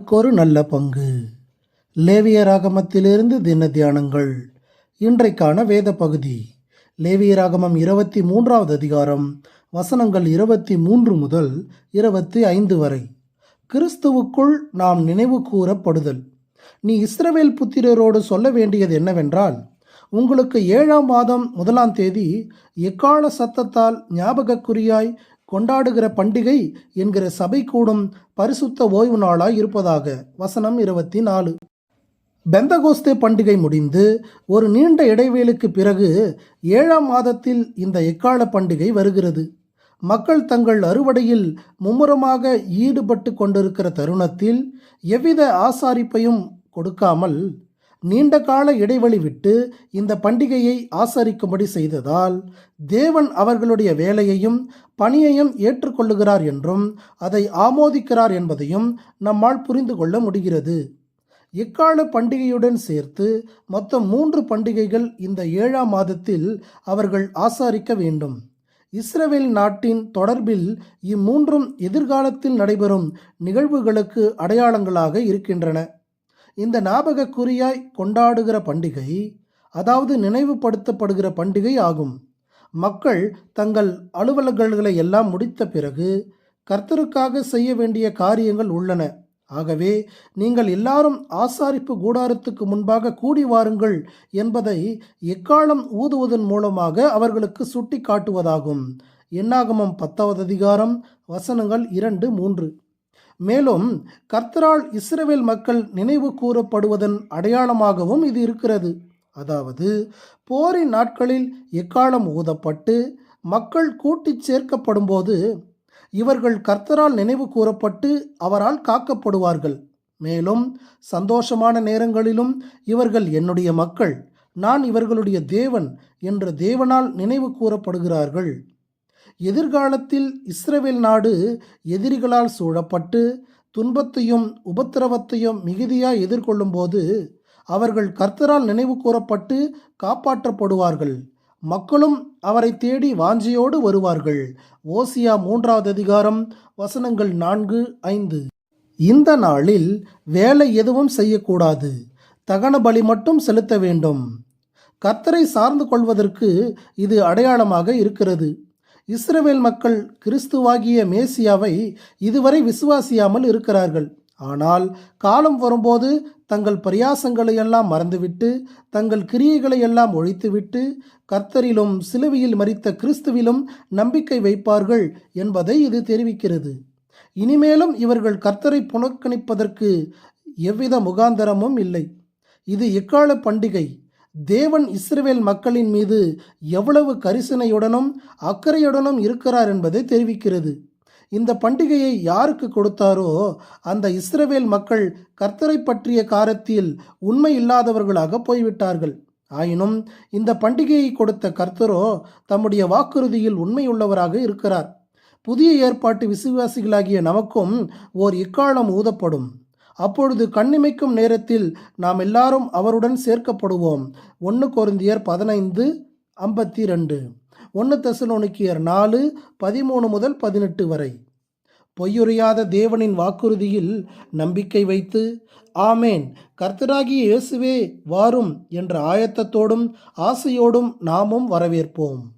ஒரு நல்ல பங்கு. லேவியராகமத்திலிருந்து தின தியானங்கள். இன்றைக்கான வேத பகுதி லேவியராகமம் 23வது அதிகாரம் வசனங்கள் 23 முதல் 25 வரை. கிறிஸ்துவுக்குள் நாம் நினைவு கூறப்படுதல். நீ இஸ்ரவேல் புத்திரரோடு சொல்ல வேண்டியது என்னவென்றால், உங்களுக்கு 7ஆம் மாதம் 1ஆம் தேதி எக்காள சத்தத்தால் ஞாபகக்குறியாய் கொண்டாடுகிற பண்டிகை என்கிற சபை கூடும் பரிசுத்த ஓய்வு நாளாய் இருப்பதாக. வசனம் 24. பெந்தகோஸ்தே பண்டிகை முடிந்து ஒரு நீண்ட இடைவேளைக்கு பிறகு 7ஆம் மாதத்தில் இந்த எக்காள பண்டிகை வருகிறது. மக்கள் தங்கள் அறுவடையில் மும்முரமாக ஈடுபட்டு கொண்டிருக்கிற தருணத்தில் எவ்வித ஆசாரிப்பையும் கொடுக்காமல் நீண்ட கால இடைவெளி விட்டு இந்த பண்டிகையை ஆசரிக்கும்படி செய்ததால் தேவன் அவர்களுடைய வேலையையும் பணியையும் ஏற்றுக்கொள்ளுகிறார் என்றும் அதை ஆமோதிக்கிறார் என்பதையும் நம்மால் புரிந்து கொள்ள முடிகிறது. எக்கால பண்டிகையுடன் சேர்த்து மொத்தம் 3 பண்டிகைகள் இந்த 7ஆம் மாதத்தில் அவர்கள் ஆசாரிக்க வேண்டும். இஸ்ரவேல் நாட்டின் தொடர்பில் இம்மூன்றும் எதிர்காலத்தில் நடைபெறும் நிகழ்வுகளுக்கு அடையாளங்களாக இருக்கின்றன. இந்த ஞாபகக்குறியாய் கொண்டாடுகிற பண்டிகை, அதாவது நினைவுபடுத்தப்படுகிற பண்டிகை ஆகும். மக்கள் தங்கள் அலுவல்களை எல்லாம் முடித்த பிறகு கர்த்தருக்காக செய்ய வேண்டிய காரியங்கள் உள்ளன. ஆகவே நீங்கள் எல்லாரும் ஆசாரிப்பு கூடாரத்துக்கு முன்பாக கூடி வாருங்கள் என்பதை எக்காலம் ஊதுவதன் மூலமாக அவர்களுக்கு சுட்டி காட்டுவதாகும். என்னாகமம் 10வது அதிகாரம் வசனங்கள் 2, 3. மேலும் கர்த்தரால் இஸ்ரவேல் மக்கள் நினைவு கூறப்படுவதன் அடையாளமாகவும் இது இருக்கிறது. அதாவது போரின் நாட்களில் எக்காலம் ஊதப்பட்டு மக்கள் கூட்டிச் சேர்க்கப்படும் போது இவர்கள் கர்த்தரால் நினைவு கூறப்பட்டு அவரால் காக்கப்படுவார்கள். மேலும் சந்தோஷமான நேரங்களிலும் இவர்கள் என்னுடைய மக்கள், நான் இவர்களுடைய தேவன் என்ற தேவனால் நினைவு கூறப்படுகிறார்கள். எதிர்காலத்தில் இஸ்ரவேல் நாடு எதிரிகளால் சூழப்பட்டு துன்பத்தையும் உபத்திரவத்தையும் மிகுதியாய் எதிர்கொள்ளும் போது அவர்கள் கர்த்தரால் நினைவு கூறப்பட்டு காப்பாற்றப்படுவார்கள். மக்களும் அவரை தேடி வாஞ்சியோடு வருவார்கள். ஓசியா 3வது அதிகாரம் வசனங்கள் 4, 5. இந்த நாளில் வேலை எதுவும் செய்யக்கூடாது, தகன பலி மட்டும் செலுத்த வேண்டும். கர்த்தரை சார்ந்து கொள்வதற்கு இது அடையாளமாக இருக்கிறது. இஸ்ரவேல் மக்கள் கிறிஸ்துவாகிய மேசியாவை இதுவரை விசுவாசியாமல் இருக்கிறார்கள். ஆனால் காலம் வரும்போது தங்கள் பிரயாசங்களை எல்லாம் மறந்துவிட்டு தங்கள் கிரியைகளை எல்லாம் ஒழித்துவிட்டு கர்த்தரிலும் சிலுவையில் மரித்த கிறிஸ்துவிலும் நம்பிக்கை வைப்பார்கள் என்பதை இது தெரிவிக்கிறது. இனிமேலும் இவர்கள் கர்த்தரை புறக்கணிப்பதற்கு எவ்வித முகாந்தரமும் இல்லை. இது எக்கால பண்டிகை. தேவன் இஸ்ரவேல் மக்களின் மீது எவ்வளவு கரிசனையுடனும் அக்கறையுடனும் இருக்கிறார் என்பதை தெரிவிக்கிறது. இந்த பண்டிகையை யாருக்கு கொடுத்தாரோ அந்த இஸ்ரவேல் மக்கள் கர்த்தரை பற்றிய காரியத்தில் உண்மை இல்லாதவர்களாக போய்விட்டார்கள். ஆயினும் இந்த பண்டிகையை கொடுத்த கர்த்தரோ தம்முடைய வாக்குறுதியில் உண்மையுள்ளவராக இருக்கிறார். புதிய ஏற்பாட்டு விசுவாசிகளாகிய நமக்கும் ஓர் எக்காலம் ஊதப்படும். அப்பொழுது கண்ணிமைக்கும் நேரத்தில் நாம் எல்லாரும் அவருடன் சேர்க்கப்படுவோம். 1 கொரிந்தியர் 15:52, 1 தெசலோனிக்கேயர் 4:13 முதல் 18 வரை. பொய்யுரையாத தேவனின் வாக்குறுதியில் நம்பிக்கை வைத்து, ஆமேன், கர்த்தராகிய இயேசுவே வாரும் என்ற ஆயத்தத்தோடும் ஆசையோடும் நாமும் வரவேற்போம்.